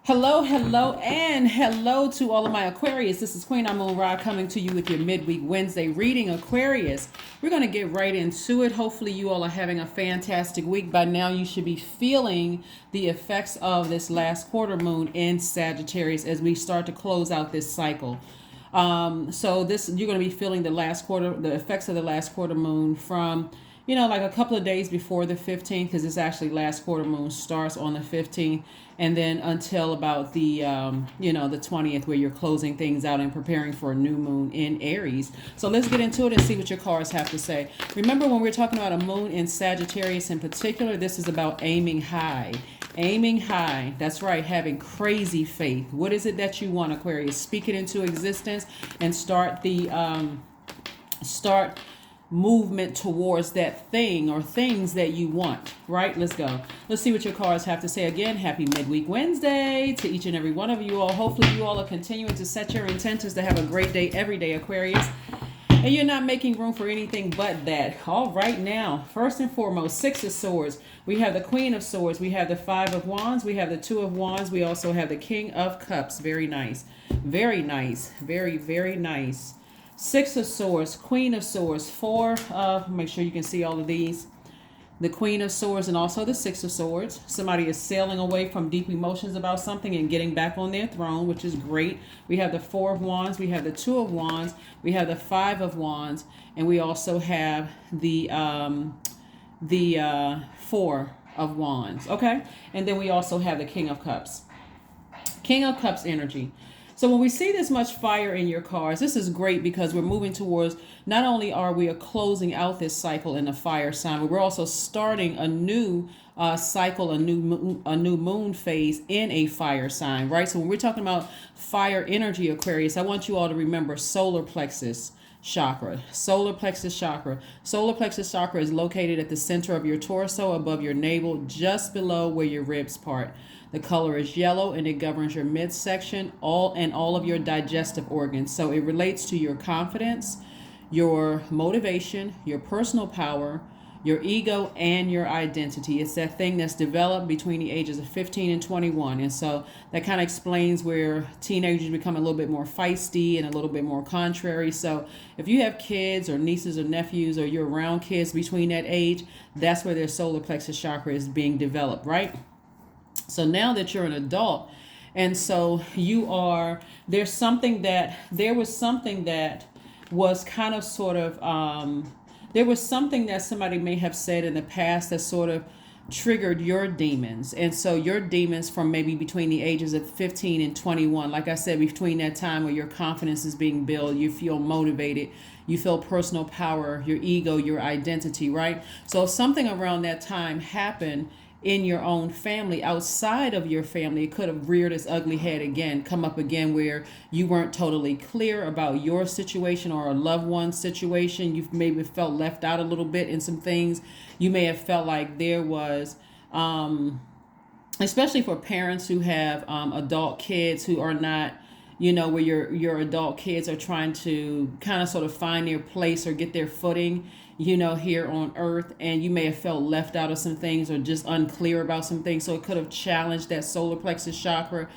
Hello, hello, and hello to all of my Aquarius. This is Queen Amun Ra coming to you with your Midweek Wednesday reading, Aquarius. We're going to get right into it. Hopefully you all are having a fantastic week. By now you should be feeling the effects of this last quarter moon in Sagittarius as we start to close out this cycle. So this you're going to be feeling the effects of the last quarter moon from like a couple of days before the 15th, because it's actually last quarter moon starts on the 15th, and then until about the the 20th, where you're closing things out and preparing for a new moon in Aries. So let's get into it and see what your cards have to say. Remember, when we're talking about a moon in Sagittarius in particular, this is about aiming high. Aiming high. That's right. Having crazy faith. What is it that you want, Aquarius? Speak it into existence and start movement towards that thing or things that you want. Right? Let's go. Let's see what your cards have to say. Again, happy Midweek Wednesday to each and every one of you all. Hopefully you all are continuing to set your intentions to have a great day every day, Aquarius. And you're not making room for anything but that. All right, now, first and foremost, Six of Swords. We have the Queen of Swords. We have the Five of Wands. We have the Two of Wands. We also have the King of Cups. Very nice. Very nice. Very, very nice. Six of Swords, Queen of Swords, make sure you can see all of these. The Queen of Swords and also the Six of Swords. Somebody is sailing away from deep emotions about something and getting back on their throne, which is great. We have the Four of Wands. We have the Two of Wands. We have the Five of Wands. And we also have the Four of Wands. Okay? And then we also have the King of Cups. King of Cups energy. So when we see this much fire in your cards, this is great because we're moving towards, not only are we closing out this cycle in a fire sign, but we're also starting a new cycle, a new moon phase in a fire sign, right? So when we're talking about fire energy, Aquarius, I want you all to remember solar plexus chakra. Solar plexus chakra. Solar plexus chakra is located at the center of your torso, above your navel, just below where your ribs part. The color is yellow and it governs your midsection, all of your digestive organs. So it relates to your confidence, your motivation, your personal power, your ego, and your identity. It's that thing that's developed between the ages of 15 and 21. And so that kind of explains where teenagers become a little bit more feisty and a little bit more contrary. So if you have kids or nieces or nephews, or you're around kids between that age, that's where their solar plexus chakra is being developed, right? So now that you're an adult, and so there was something that was kind of sort of, there was something that somebody may have said in the past that sort of triggered your demons. And so your demons from maybe between the ages of 15 and 21, like I said, between that time where your confidence is being built, you feel motivated, you feel personal power, your ego, your identity, right? So if something around that time happened in your own family, outside of your family, it could have reared its ugly head again, come up again, where you weren't totally clear about your situation or a loved one's situation. You've maybe felt left out a little bit in some things. You may have felt like there was, especially for parents who have adult kids who are not, where your adult kids are trying to kind of sort of find their place or get their footing, here on earth, and you may have felt left out of some things or just unclear about some things. So it could have challenged that solar plexus chakra.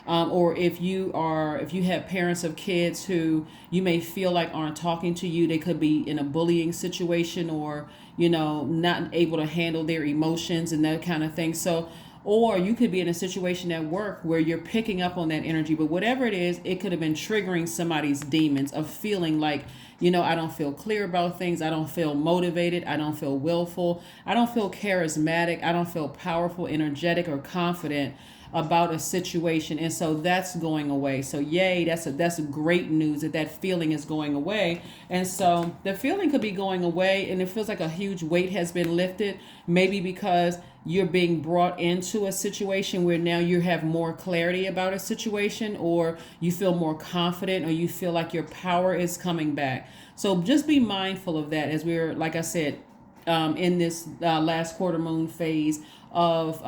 Or if you have parents of kids who you may feel like aren't talking to you, they could be in a bullying situation, or, not able to handle their emotions and that kind of thing. So, or you could be in a situation at work where you're picking up on that energy, but whatever it is, it could have been triggering somebody's demons of feeling like, I don't feel clear about things. I don't feel motivated. I don't feel willful. I don't feel charismatic. I don't feel powerful, energetic, or confident about a situation. And so that's going away. So yay, that's great news that feeling is going away. And so the feeling could be going away, and it feels like a huge weight has been lifted, maybe because you're being brought into a situation where now you have more clarity about a situation, or you feel more confident, or you feel like your power is coming back. So just be mindful of that as we're, like I said, in this last quarter moon phase of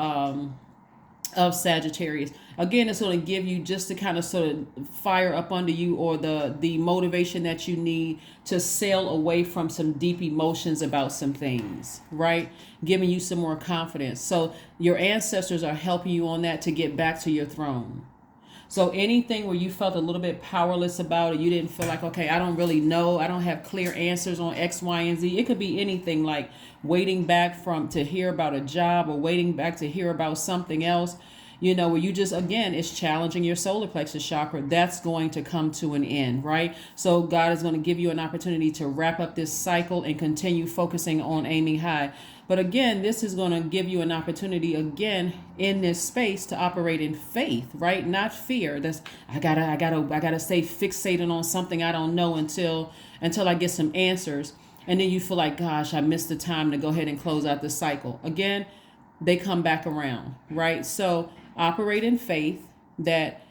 of Sagittarius. Again, it's going to give you just to kind of sort of fire up under you, or the motivation that you need to sail away from some deep emotions about some things, right? Giving you some more confidence. So your ancestors are helping you on that to get back to your throne. So anything where you felt a little bit powerless about it, you didn't feel like, okay, I don't really know, I don't have clear answers on X, Y, and Z. It could be anything, like waiting back to hear about a job, or waiting back to hear about something else, where you just, again, it's challenging your solar plexus chakra. That's going to come to an end, right? So God is going to give you an opportunity to wrap up this cycle and continue focusing on aiming high. But again, this is going to give you an opportunity again in this space to operate in faith, right? Not fear. That's I gotta stay fixated on something I don't know until I get some answers. And then you feel like, gosh, I missed the time to go ahead and close out the cycle. Again, they come back around, right? So operate in faith that,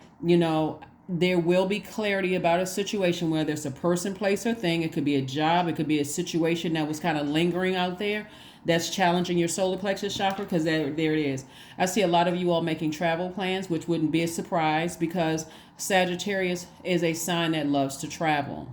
there will be clarity about a situation, whether it's a person, place, or thing. It could be a job. It could be a situation that was kind of lingering out there that's challenging your solar plexus chakra, because there it is. I see a lot of you all making travel plans, which wouldn't be a surprise, because Sagittarius is a sign that loves to travel.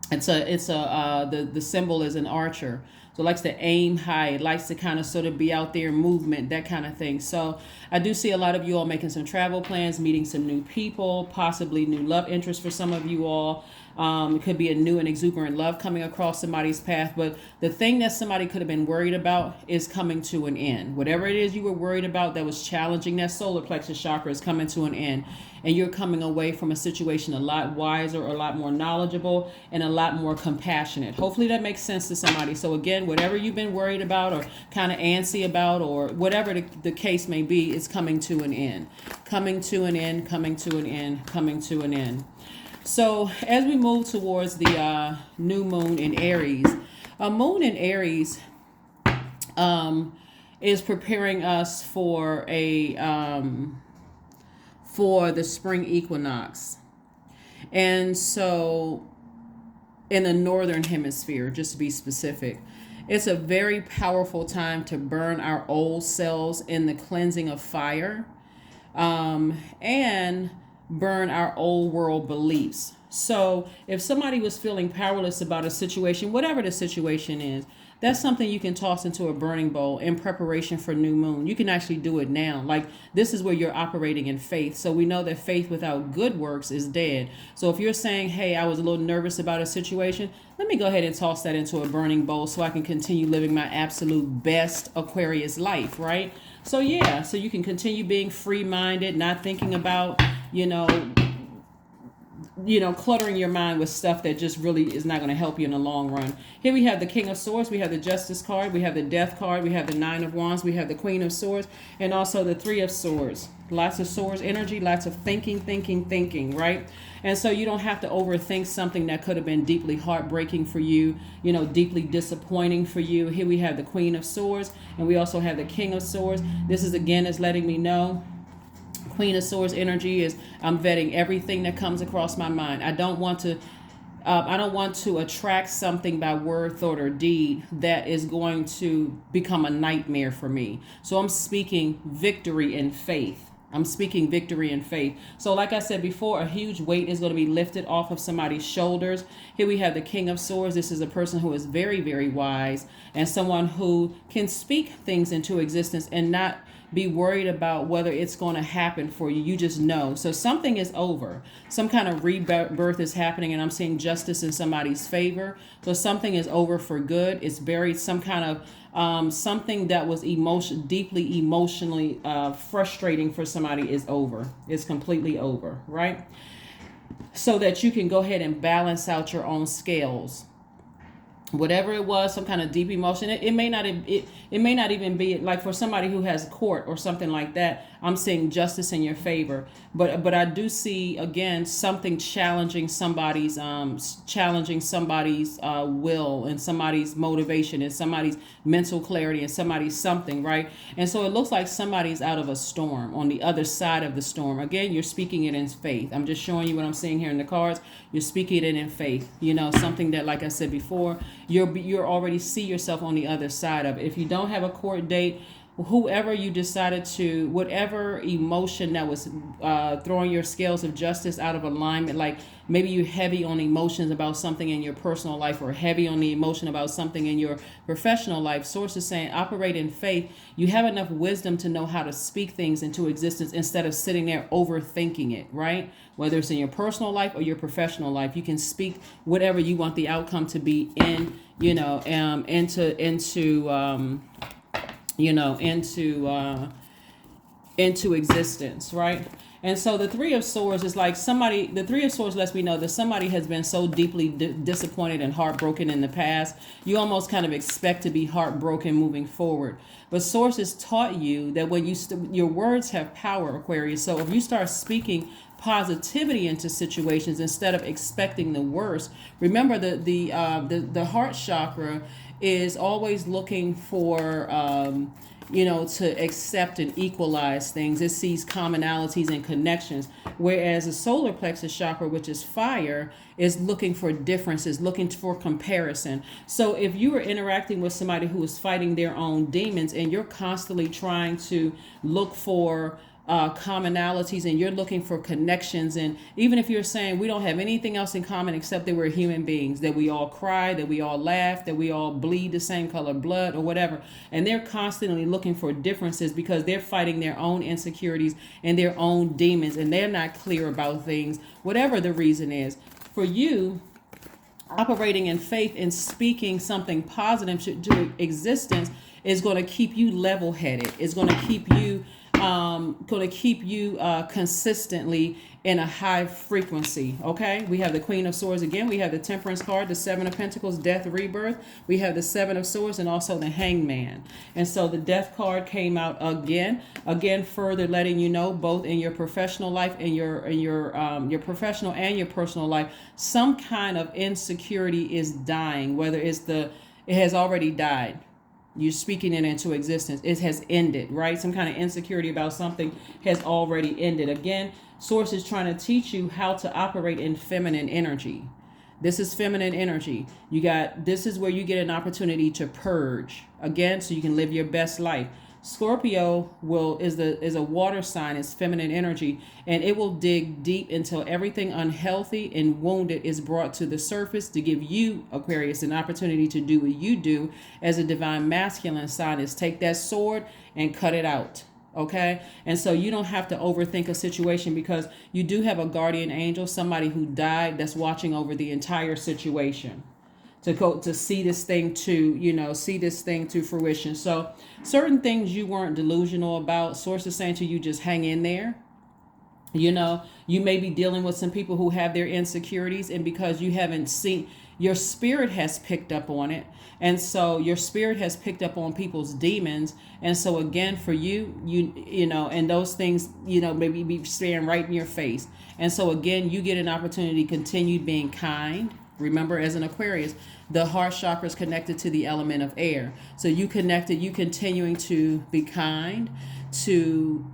The symbol is an archer. So it likes to aim high. It likes to kind of sort of be out there in movement, that kind of thing. So I do see a lot of you all making some travel plans, meeting some new people, possibly new love interests for some of you all. It could be a new and exuberant love coming across somebody's path. But the thing that somebody could have been worried about is coming to an end. Whatever it is you were worried about that was challenging that solar plexus chakra is coming to an end. And you're coming away from a situation a lot wiser, a lot more knowledgeable, and a lot more compassionate. Hopefully that makes sense to somebody. So again, whatever you've been worried about or kind of antsy about, or whatever the case may be, is coming to an end. Coming to an end, coming to an end, coming to an end. So as we move towards the new moon in Aries, a moon in Aries is preparing us for the spring equinox. And so in the northern hemisphere, just to be specific, it's a very powerful time to burn our old selves in the cleansing of fire, and burn our old world beliefs. So if somebody was feeling powerless about a situation, whatever the situation is, that's something you can toss into a burning bowl in preparation for new moon. You can actually do it now. Like, this is where you're operating in faith. So we know that faith without good works is dead. So if you're saying, hey, I was a little nervous about a situation, let me go ahead and toss that into a burning bowl so I can continue living my absolute best Aquarius life, right? So yeah, so you can continue being free-minded, not thinking about, cluttering your mind with stuff that just really is not going to help you in the long run. Here we have the King of Swords, we have the Justice card, we have the Death card, we have the Nine of Wands, we have the Queen of Swords, and also the Three of Swords. Lots of swords energy, lots of thinking, right? And so you don't have to overthink something that could have been deeply heartbreaking for you, deeply disappointing for you. Here we have the Queen of Swords, and we also have the King of Swords. This is, again, is letting me know Queen of Swords energy is, I'm vetting everything that comes across my mind. I don't want to attract something by word, thought, or deed that is going to become a nightmare for me. So I'm speaking victory in faith. So like I said before, a huge weight is going to be lifted off of somebody's shoulders. Here we have the King of Swords. This is a person who is very, very wise, and someone who can speak things into existence and not be worried about whether it's going to happen for you. You just know. So something is over. Some kind of rebirth is happening, and I'm seeing justice in somebody's favor. So something is over for good. It's buried. Some kind of something that was deeply emotionally frustrating for somebody is over. It's completely over, right? So that you can go ahead and balance out your own scales. Whatever it was, some kind of deep emotion. It may not even be like for somebody who has court or something like that. I'm seeing justice in your favor, but I do see again something challenging somebody's will and somebody's motivation and somebody's mental clarity and somebody's something, right? And so it looks like somebody's out of a storm, on the other side of the storm. Again, you're speaking it in faith. I'm just showing you what I'm seeing here in the cards. You're speaking it in faith. Something that, like I said before, you're already see yourself on the other side of it. If you don't have a court date, whoever you decided to, whatever emotion that was throwing your scales of justice out of alignment, like maybe you're heavy on emotions about something in your personal life or heavy on the emotion about something in your professional life. Source is saying operate in faith. You have enough wisdom to know how to speak things into existence instead of sitting there overthinking it, right? Whether it's in your personal life or your professional life, you can speak whatever you want the outcome to be in, into existence, right? And so the Three of Swords is like the Three of Swords lets me know that somebody has been so deeply disappointed and heartbroken in the past. You almost kind of expect to be heartbroken moving forward. But Source has taught you that when your words have power, Aquarius. So if you start speaking positivity into situations instead of expecting the worst, remember the heart chakra is always looking for to accept and equalize things. It sees commonalities and connections. Whereas the solar plexus chakra, which is fire, is looking for differences, looking for comparison. So if you are interacting with somebody who is fighting their own demons and you're constantly trying to look for commonalities and you're looking for connections, and even if you're saying we don't have anything else in common except that we're human beings, that we all cry, that we all laugh, that we all bleed the same color blood or whatever, and they're constantly looking for differences because they're fighting their own insecurities and their own demons, and they're not clear about things, whatever the reason is. For you, operating in faith and speaking something positive to existence is going to keep you level-headed. It's going to keep you consistently in a high frequency. Okay, we have the Queen of Swords again. We have the Temperance card, the Seven of Pentacles, death, rebirth. We have the Seven of Swords and also the Hangman. And so the Death card came out again, further letting you know, both in your professional life and your professional and your personal life, some kind of insecurity is dying. Whether it has already died. You're speaking it into existence. It has ended, right? Some kind of insecurity about something has already ended. Again, Source is trying to teach you how to operate in feminine energy. This is feminine energy. This is where you get an opportunity to purge again, so you can live your best life. Scorpio is a water sign. It's feminine energy, and it will dig deep until everything unhealthy and wounded is brought to the surface to give you, Aquarius, an opportunity to do what you do as a divine masculine sign, is take that sword and cut it out. Okay, and so you don't have to overthink a situation because you do have a guardian angel, somebody who died, that's watching over the entire situation to see this thing to fruition. So certain things you weren't delusional about, Source is saying to you, just hang in there. You may be dealing with some people who have their insecurities, and because you haven't seen, your spirit has picked up on it. And so your spirit has picked up on people's demons. And so again, for you and those things, maybe be staring right in your face. And so again, you get an opportunity to continue being kind. Remember, as an Aquarius, the heart chakra is connected to the element of air. So you continuing to be kind, to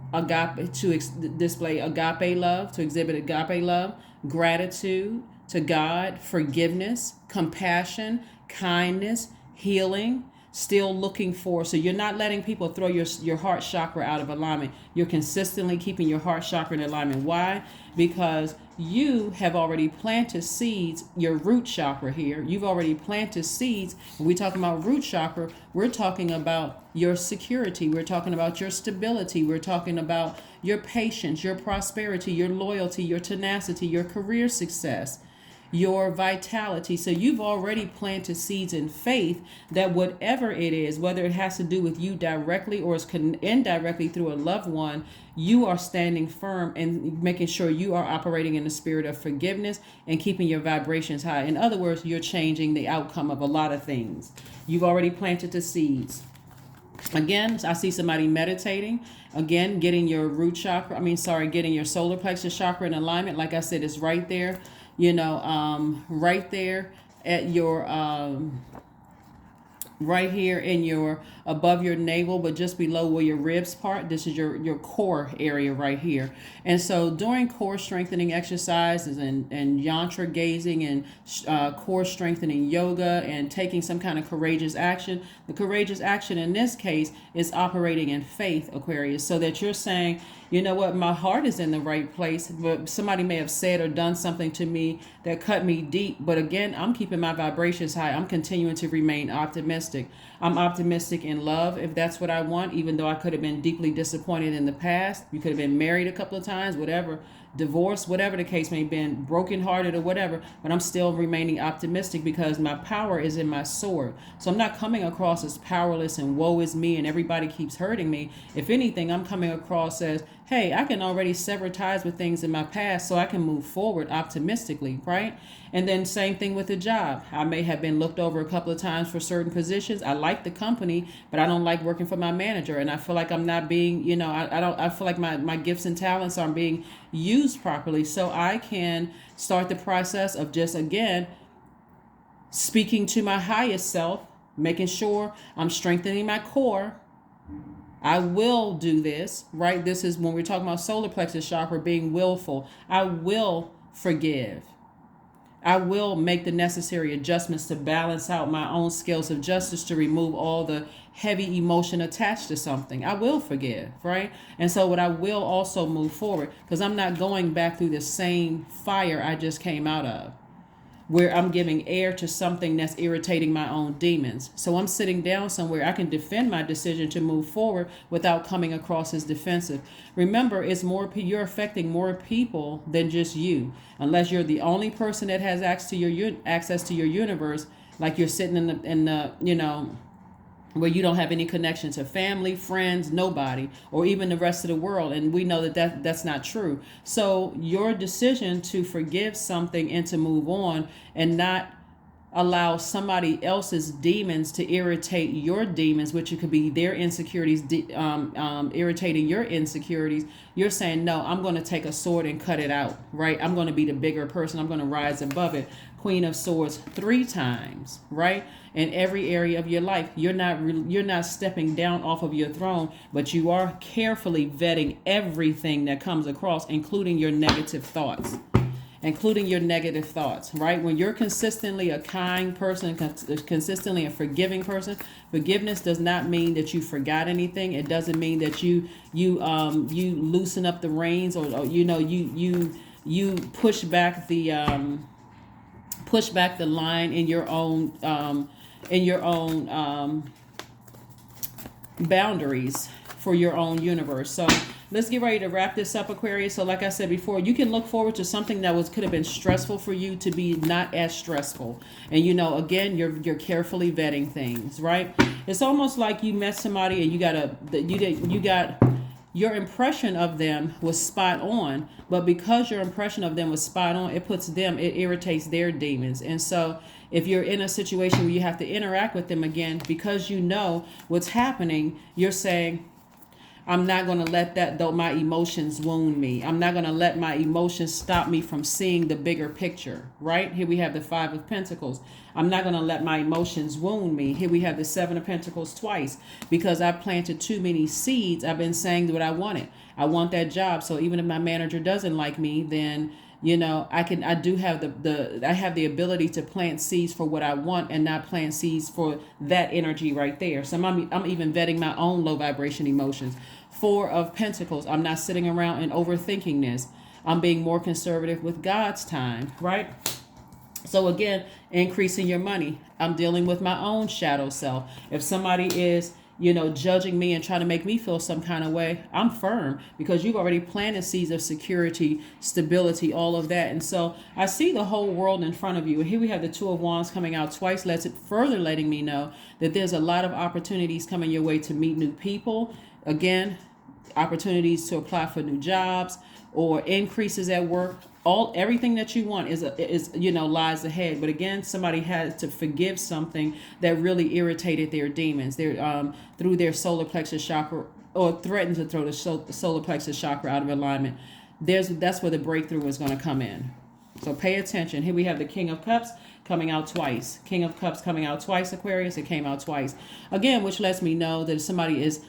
display agape love, to exhibit agape love, gratitude to God, forgiveness, compassion, kindness, healing, still looking for. So you're not letting people throw your heart chakra out of alignment. You're consistently keeping your heart chakra in alignment. Why? Because you have already planted seeds, your root chakra here. You've already planted seeds. When we talking about root chakra, we're talking about your security. We're talking about your stability. We're talking about your patience, your prosperity, your loyalty, your tenacity, your career success, your vitality. So you've already planted seeds in faith that whatever it is, whether it has to do with you directly or is indirectly through a loved one, you are standing firm and making sure you are operating in the spirit of forgiveness and keeping your vibrations high. In other words, you're changing the outcome of a lot of things. You've already planted the seeds. Again, I see somebody meditating. Again, getting your getting your solar plexus chakra in alignment. Like I said, it's right there. Right there at your right here in your above your navel, but just below where your ribs part. This is your core area right here. And so during core strengthening exercises and yantra gazing and core strengthening yoga and taking some kind of courageous action, the courageous action in this case is operating in faith, Aquarius, so that you're saying, you know what, my heart is in the right place, but somebody may have said or done something to me that cut me deep. But again, I'm keeping my vibrations high. I'm continuing to remain optimistic. I'm optimistic in love, if that's what I want, even though I could have been deeply disappointed in the past. You could have been married a couple of times, whatever, divorced, whatever the case may have been, brokenhearted or whatever, but I'm still remaining optimistic because my power is in my sword. So I'm not coming across as powerless and woe is me and everybody keeps hurting me. If anything, I'm coming across as, hey, I can already sever ties with things in my past so I can move forward optimistically, right? And then same thing with the job. I may have been looked over a couple of times for certain positions. I like the company, but I don't like working for my manager. And I feel like I'm not being, I feel like my gifts and talents aren't being used properly. So I can start the process of just, again, speaking to my highest self, making sure I'm strengthening my core. I will do this, right? This is when we're talking about solar plexus chakra, being willful. I will forgive. I will make the necessary adjustments to balance out my own scales of justice to remove all the heavy emotion attached to something. I will forgive, right? And so what I will also move forward, because I'm not going back through the same fire I just came out of, where I'm giving air to something that's irritating my own demons. So I'm sitting down somewhere I can defend my decision to move forward without coming across as defensive. Remember, it's more, you're affecting more people than just you. Unless you're the only person that has access to your universe, like you're sitting in the where you don't have any connection to family, friends, nobody, or even the rest of the world. And we know that's not true. So your decision to forgive something and to move on and not allow somebody else's demons to irritate your demons, which it could be their insecurities, irritating your insecurities. You're saying, no, I'm going to take a sword and cut it out, right? I'm going to be the bigger person. I'm going to rise above it. Queen of Swords 3 times, right? In every area of your life, you're not stepping down off of your throne, but you are carefully vetting everything that comes across, including your negative thoughts. Right? When you're consistently a kind person, consistently a forgiving person, forgiveness does not mean that you forgot anything. It doesn't mean that you loosen up the reins or you push back the line in your own boundaries for your own universe. So let's get ready to wrap this up, Aquarius. So like I said before, you can look forward to something that could have been stressful for you to be not as stressful. And again, you're carefully vetting things, right? It's almost like you met somebody and you got your impression of them was spot on, but because your impression of them was spot on, it irritates their demons. And so if you're in a situation where you have to interact with them again, because you know what's happening, you're saying, I'm not going to let my emotions wound me. I'm not going to let my emotions stop me from seeing the bigger picture, right? Here we have the 5 of Pentacles. I'm not going to let my emotions wound me. Here we have the 7 of Pentacles twice, because I planted too many seeds. I've been saying what I wanted. I want that job. So even if my manager doesn't like me, then I have the ability to plant seeds for what I want and not plant seeds for that energy right there. So I'm even vetting my own low vibration emotions. 4 of Pentacles. I'm not sitting around and overthinking this. I'm being more conservative with God's time, right? So again, increasing your money. I'm dealing with my own shadow self. If somebody is judging me and trying to make me feel some kind of way, I'm firm, because you've already planted seeds of security, stability, all of that. And so I see the whole world in front of you. And here we have the 2 of Wands coming out twice, letting me know that there's a lot of opportunities coming your way to meet new people. Again, opportunities to apply for new jobs or increases at work. Everything that you want is lies ahead. But again, somebody had to forgive something that really irritated their demons. Through their solar plexus chakra, or threatened to throw the solar plexus chakra out of alignment. That's where the breakthrough is going to come in. So pay attention. Here we have the King of Cups coming out twice. King of Cups coming out twice, Aquarius. It came out twice. Again, which lets me know that somebody is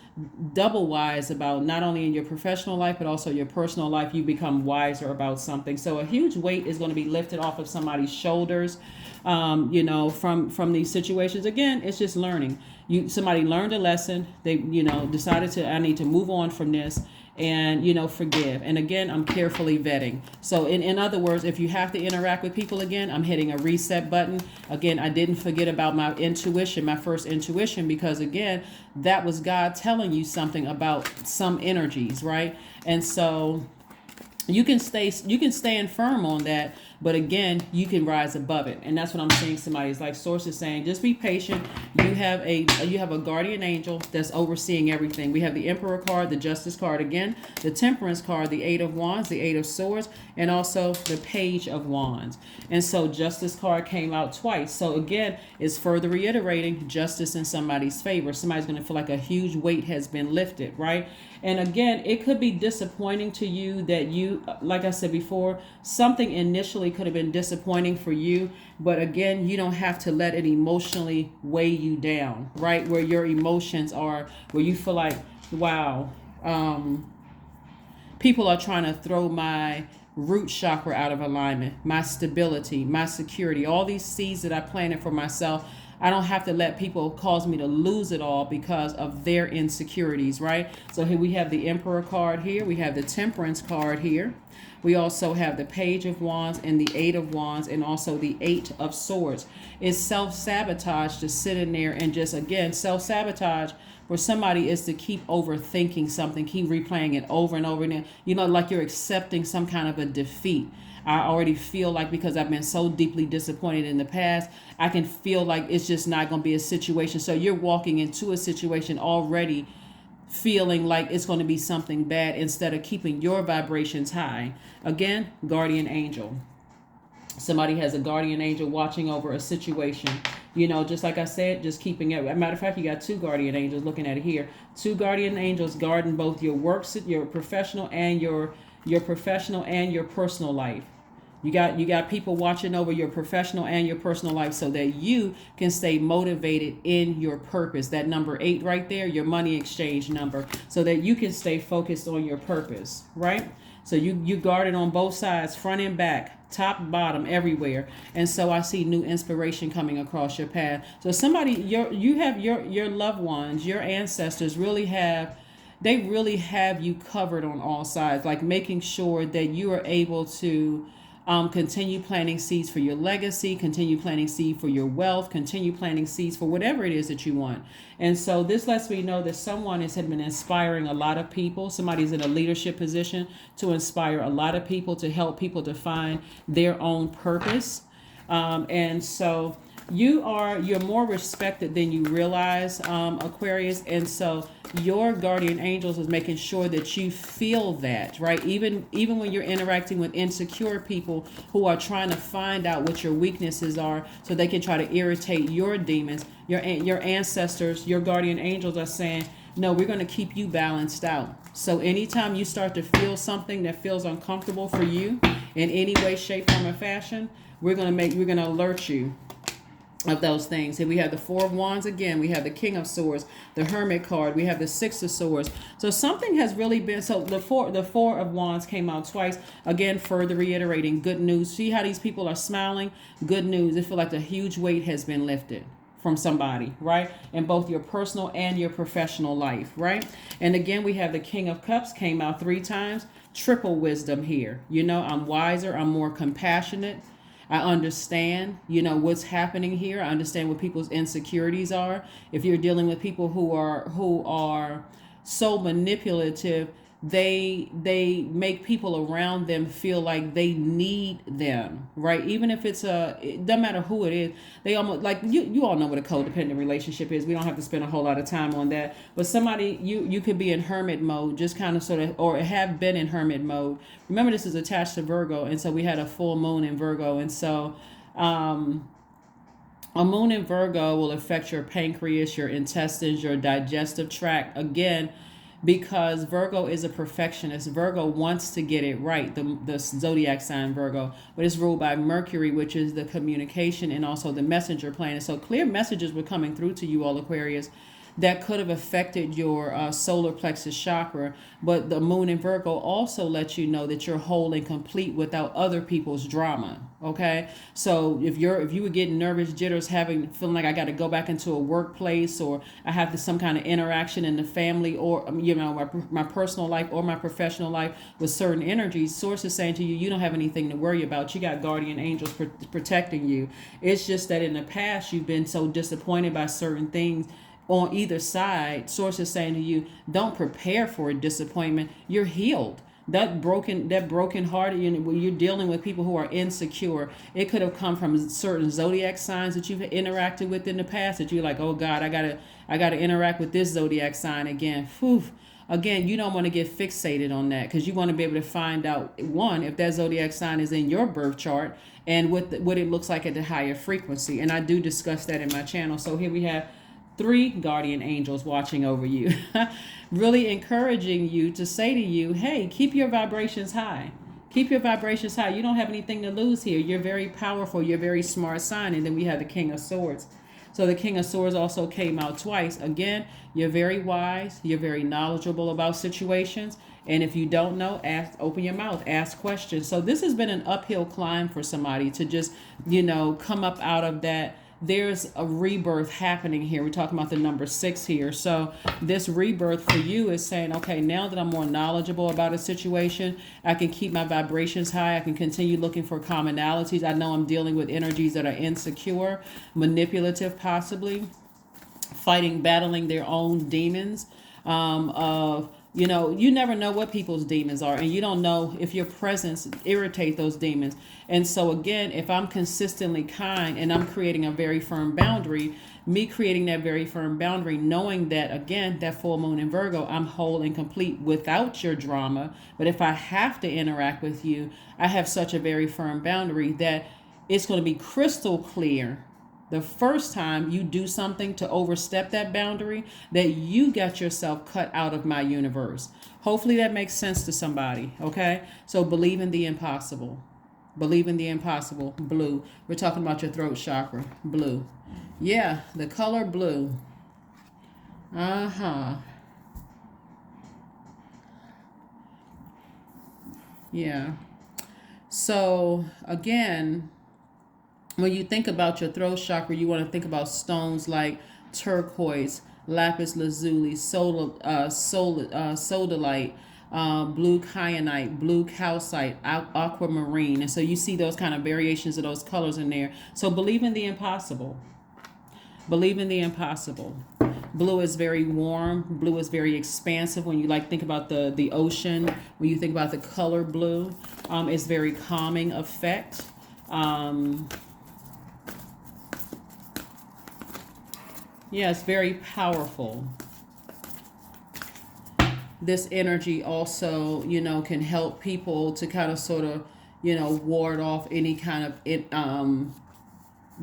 double wise about not only in your professional life, but also your personal life. You become wiser about something. So a huge weight is going to be lifted off of somebody's shoulders, from these situations. Again, it's just learning. Somebody learned a lesson. They, decided I need to move on from this and, forgive. And again, I'm carefully vetting. So in other words, if you have to interact with people again, I'm hitting a reset button. Again, I didn't forget about my intuition, my first intuition, because again, that was God telling you something about some energies, right? And so you can stand firm on that, but again, you can rise above it. And that's what I'm saying. Somebody's like Source is saying, just be patient. You have a guardian angel that's overseeing everything. We have the Emperor card, the Justice card again, the Temperance card, the Eight of Wands, the Eight of Swords, and also the Page of Wands. And so Justice card came out twice. So again, it's further reiterating justice in somebody's favor. Somebody's going to feel like a huge weight has been lifted, right? And again, it could be disappointing to you that you, like I said before, something initially could have been disappointing for you. But again, you don't have to let it emotionally weigh you down, right? Where your emotions are, where you feel like, wow, people are trying to throw my root chakra out of alignment, my stability, my security, all these seeds that I planted for myself. I don't have to let people cause me to lose it all because of their insecurities, right? So here we have the Emperor card here. We have the Temperance card here. We also have the Page of Wands and the Eight of Wands and also the Eight of Swords. It's self-sabotage to sit in there and just, again, self-sabotage for somebody is to keep overthinking something, keep replaying it over and over again. Like you're accepting some kind of a defeat. I already feel like, because I've been so deeply disappointed in the past, I can feel like it's just not going to be a situation. So you're walking into a situation already feeling like it's going to be something bad instead of keeping your vibrations high. Again, guardian angel. Somebody has a guardian angel watching over a situation. Just like I said, just keeping it. As a matter of fact, you got two guardian angels looking at it here. Two guardian angels guarding both your works, your professional and your professional and your personal life. You got people watching over your professional and your personal life so that you can stay motivated in your purpose. That number 8 right there, your money exchange number, so that you can stay focused on your purpose, right? So you guard it on both sides, front and back, top, bottom, everywhere. And so I see new inspiration coming across your path. So somebody, your loved ones, your ancestors really have you covered on all sides, like making sure that you are able to continue planting seeds for your legacy, continue planting seeds for your wealth, continue planting seeds for whatever it is that you want. And so this lets me know that someone has been inspiring a lot of people. Somebody's in a leadership position to inspire a lot of people, to help people to find their own purpose. And so you're more respected than you realize, Aquarius. And so your guardian angels is making sure that you feel that, right? Even when you're interacting with insecure people who are trying to find out what your weaknesses are so they can try to irritate your demons, your ancestors, your guardian angels are saying, no, we're going to keep you balanced out. So anytime you start to feel something that feels uncomfortable for you in any way, shape, form, or fashion, we're going to alert you of those things. Here we have the Four of Wands again. We have the King of Swords, the Hermit card. We have the Six of Swords. So something has really been. So the Four of Wands came out twice. Again, further reiterating good news. See how these people are smiling? Good news. It feels like a huge weight has been lifted from somebody, right? In both your personal and your professional life, right? And again, we have the King of Cups came out 3 times. Triple wisdom here. I'm wiser. I'm more compassionate. I understand, what's happening here. I understand what people's insecurities are. If you're dealing with people who are so manipulative, they make people around them feel like they need them, right? Even if it doesn't matter who it is. They almost like you all know what a codependent relationship is. We don't have to spend a whole lot of time on that. But somebody you could be in hermit mode, just kind of sort of, or have been in hermit mode. Remember, this is attached to Virgo, and so we had a full moon in Virgo, and so a moon in Virgo will affect your pancreas, your intestines, your digestive tract. Again, because Virgo is a perfectionist. Virgo wants to get it right, the zodiac sign Virgo, but it's ruled by Mercury, which is the communication and also the messenger planet. So clear messages were coming through to you all, Aquarius, that could have affected your solar plexus chakra. But the moon in Virgo also lets you know that you're whole and complete without other people's drama. Okay, so if you were getting nervous jitters, feeling like I got to go back into a workplace, or I have some kind of interaction in the family, or my personal life or my professional life with certain energies, source is saying to you, you don't have anything to worry about. You got guardian angels protecting you. It's just that in the past you've been so disappointed by certain things on either side. Source is saying to you, don't prepare for a disappointment. You're healed. That broken hearted, when you're dealing with people who are insecure, it could have come from certain zodiac signs that you've interacted with in the past, that you're like, oh God, I gotta interact with this zodiac sign again. Whew. Again, you don't want to get fixated on that, because you want to be able to find out, one, if that zodiac sign is in your birth chart, and what it looks like at the higher frequency. And I do discuss that in my channel. So here we have 3 guardian angels watching over you, really encouraging you to say to you, hey, keep your vibrations high. Keep your vibrations high. You don't have anything to lose here. You're very powerful. You're a very smart sign. And then we have the King of Swords. So the King of Swords also came out twice. Again, you're very wise. You're very knowledgeable about situations. And if you don't know, open your mouth, ask questions. So this has been an uphill climb for somebody to just, come up out of that. There's a rebirth happening here. We're talking about the number 6 here. So this rebirth for you is saying, okay, now that I'm more knowledgeable about a situation, I can keep my vibrations high. I can continue looking for commonalities. I know I'm dealing with energies that are insecure, manipulative, possibly battling their own demons of you never know what people's demons are, and you don't know if your presence irritate those demons. And so again, if I'm consistently kind and I'm creating a very firm boundary, creating that very firm boundary, knowing that, again, that full moon in Virgo, I'm whole and complete without your drama. But if I have to interact with you, I have such a very firm boundary that it's going to be crystal clear the first time you do something to overstep that boundary, that you got yourself cut out of my universe. Hopefully that makes sense to somebody, okay? So believe in the impossible. Believe in the impossible. Blue. We're talking about your throat chakra. Blue. Yeah, the color blue. Yeah. So again, when you think about your throat chakra, you want to think about stones like turquoise, lapis lazuli, sodalite, blue kyanite, blue calcite, aquamarine. And so you see those kind of variations of those colors in there. So believe in the impossible. Believe in the impossible. Blue is very warm. Blue is very expansive. When you think about the ocean, when you think about the color blue, it's very calming effect. Yeah, it's very powerful. This energy also, can help people to kind of sort of, ward off any kind of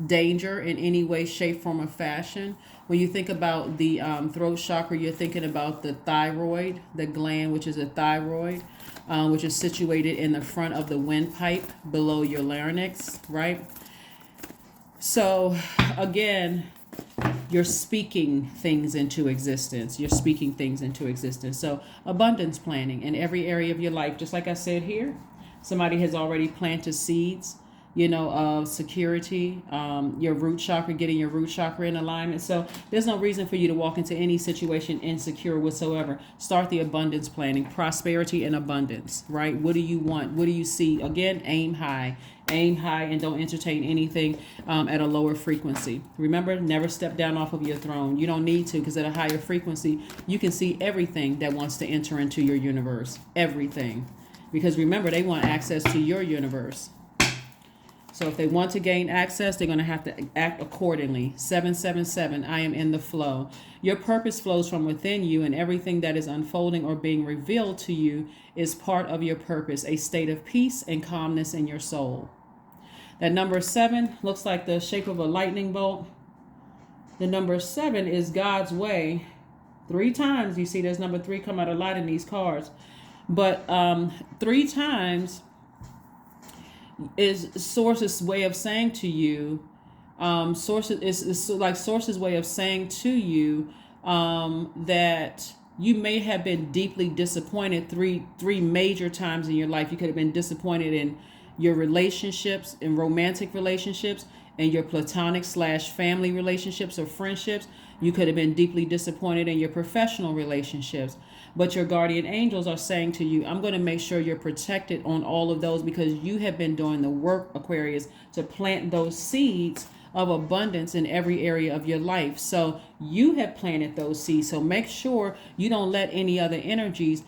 danger in any way, shape, form, or fashion. When you think about the throat chakra, you're thinking about the thyroid, the gland, which is a thyroid, which is situated in the front of the windpipe below your larynx, right? So, again, you're speaking things into existence. You're speaking things into existence. So abundance planning in every area of your life. Just like I said here, somebody has already planted seeds, of security, your root chakra, getting your root chakra in alignment. So there's no reason for you to walk into any situation insecure whatsoever. Start the abundance planning, prosperity and abundance, right? What do you want? What do you see? Again, aim high. Aim high and don't entertain anything at a lower frequency. Remember, never step down off of your throne. You don't need to, because at a higher frequency, you can see everything that wants to enter into your universe. Everything. Because remember, they want access to your universe. So if they want to gain access, they're going to have to act accordingly. 777, I am in the flow. Your purpose flows from within you, and everything that is unfolding or being revealed to you is part of your purpose, a state of peace and calmness in your soul. That number 7 looks like the shape of a lightning bolt. The number 7 is God's way 3 times. You see there's number 3 come out a lot in these cards. But 3 times is Source's way of saying to you, Source's way of saying to you that you may have been deeply disappointed three major times in your life. You could have been disappointed in your relationships, in romantic relationships, and your platonic / family relationships or friendships. You could have been deeply disappointed in your professional relationships. But your guardian angels are saying to you, I'm going to make sure you're protected on all of those, because you have been doing the work, Aquarius, to plant those seeds of abundance in every area of your life. So you have planted those seeds. So make sure you don't let any other energies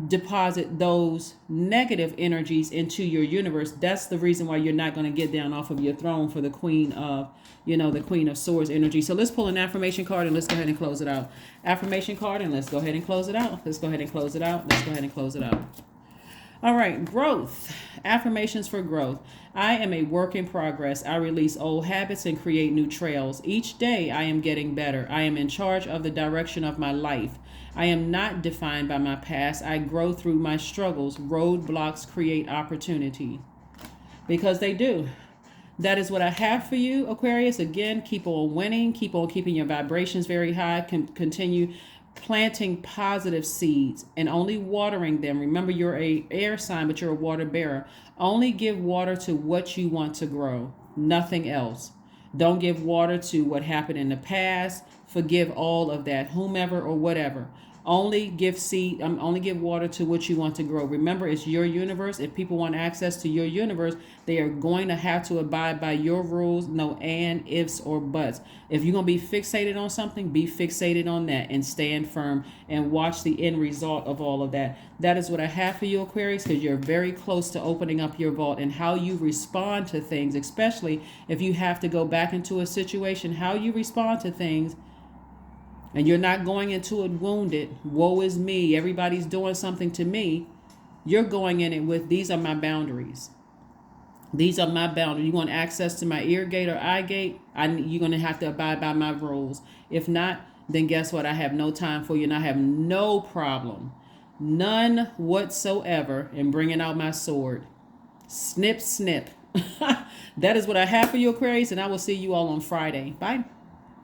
deposit those negative energies into your universe. That's the reason why you're not going to get down off of your throne for the Queen of, the Queen of Swords energy. So let's pull an affirmation card and let's go ahead and close it out. Affirmation card, and let's go ahead and close it out. Let's go ahead and close it out. Let's go ahead and close it out. All right, growth. Affirmations for growth. I am a work in progress. I release old habits and create new trails. Each day I am getting better. I am in charge of the direction of my life. I am not defined by my past. I grow through my struggles. Roadblocks create opportunity. Because they do. That is what I have for you, Aquarius. Again, keep on winning. Keep on keeping your vibrations very high. Continue planting positive seeds and only watering them. Remember, you're a air sign, but you're a water bearer. Only give water to what you want to grow. Nothing else. Don't give water to what happened in the past. Forgive all of that, whomever or whatever. Only give water to what you want to grow. Remember, it's your universe. If people want access to your universe, they are going to have to abide by your rules. No and, ifs, or buts. If you're going to be fixated on something, be fixated on that and stand firm and watch the end result of all of that. That is what I have for you, Aquarius, because you're very close to opening up your vault, and how you respond to things, especially if you have to go back into a situation, how you respond to things. And you're not going into it wounded. Woe is me. Everybody's doing something to me. You're going in it with, these are my boundaries. These are my boundaries. You want access to my ear gate or eye gate? You're going to have to abide by my rules. If not, then guess what? I have no time for you, and I have no problem, none whatsoever, in bringing out my sword. Snip, snip. That is what I have for you, Aquarius, and I will see you all on Friday. Bye.